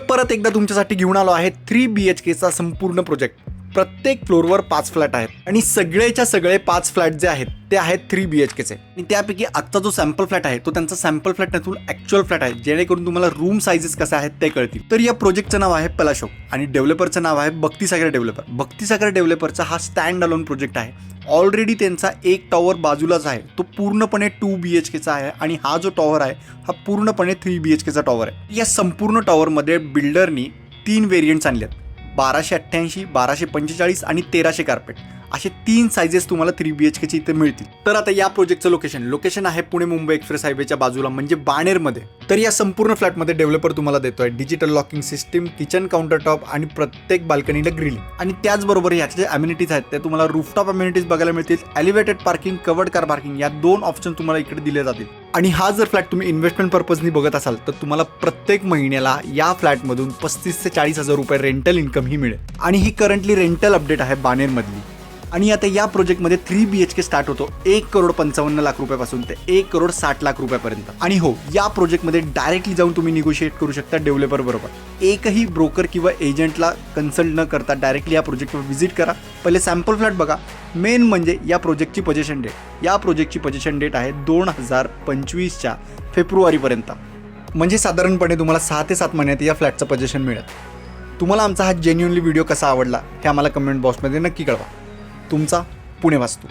परत एकदा तुमच्यासाठी घेऊन आलो आहे 3 BHKचा संपूर्ण प्रोजेक्ट। प्रत्येक फ्लोअरवर 5 फ्लॅट आहेत आणि सगळेच्या सगळे 5 फ्लॅट जे आहेत ते आहेत 3 BHKचे आणि त्यापैकी आजचा जो सॅम्पल फ्लॅट आहे तो त्यांचा सॅम्पल फ्लॅट नसून ॲक्च्युअल फ्लॅट आहे, जेणेकरून तुम्हाला रूम साइजेस कसे आहेत ते कळतील। तर या प्रोजेक्टचं नाव आहे पलाशोक आणि डेव्हलपरचं नाव आहे भक्तिसागर डेव्हलपर। भक्तिसागर डेव्हलपरचा हा स्टँड अलोन प्रोजेक्ट आहे। ऑलरेडी त्यांचा एक टॉवर बाजूलाच आहे, तो पूर्णपणे 2 BHKचा आहे आणि हा जो टॉवर आहे हा पूर्णपणे 3 BHKचा टॉवर आहे। या संपूर्ण टॉवरमध्ये बिल्डरनी 3 व्हेरियंट्स आणले आहेत, 1288, 1245 आणि 1300 कार्पेट असे 3 साइजेस तुम्हाला 3 BHKचे इथे मिळतील। तर आता या प्रोजेक्टचं लोकेशन आहे पुणे मुंबई एक्सप्रेस हायवेच्या बाजूला म्हणजे बाणेरमध्ये। तर या संपूर्ण फ्लॅटमध्ये डेव्हलपर तुम्हाला देतोय digital locking system, kitchen counter top आणि प्रत्येक बाल्कनीला ग्रिलिंग आणि त्याचबरोबर याचे जे अम्युनिटीज आहेत ते तुम्हाला रूफटॉप अम्युनिटीज बघायला मिळतील। Elevated parking, covered car parking या 2 ऑप्शन तुम्हाला इकडे दिले जातील। आणि हा जर फ्लॅट तुम्ही इन्व्हेस्टमेंट पर्पजनी बघत असाल तर तुम्हाला प्रत्येक महिन्याला या फ्लॅटमधून 35 ते 40 हजार रुपये रेंटल इन्कम ही मिळेल आणि ही करंटली रेंटल अपडेट आहे बाणेरमधली। आणि आता या प्रोजेक्टमध्ये 3 BHK स्टार्ट होतो 1,55,00,000 रुपयापासून ते 1,60,00,000 रुपयापर्यंत। आणि हो, या प्रोजेक्टमध्ये डायरेक्टली जाऊन तुम्ही निगोशिएट करू शकता डेव्हलपर बरोबर। एकही ब्रोकर किंवा एजंटला कन्सल्ट न करता डायरेक्टली या प्रोजेक्टवर व्हिजिट करा, पहिले सॅम्पल फ्लॅट बघा। मेन म्हणजे या प्रोजेक्टची पोझिशन डेट, या प्रोजेक्टची पोझिशन डेट आहे 2025च्या फेब्रुवारीपर्यंत, म्हणजे साधारणपणे तुम्हाला 6 ते 7 महिन्यात या फ्लॅटचं पोझिशन मिळेल। तुम्हाला आमचा हा जेन्युइनली व्हिडिओ कसा आवडला हे आम्हाला कमेंट बॉक्समध्ये नक्की कळवा। तुमचा पुणे वास्तू।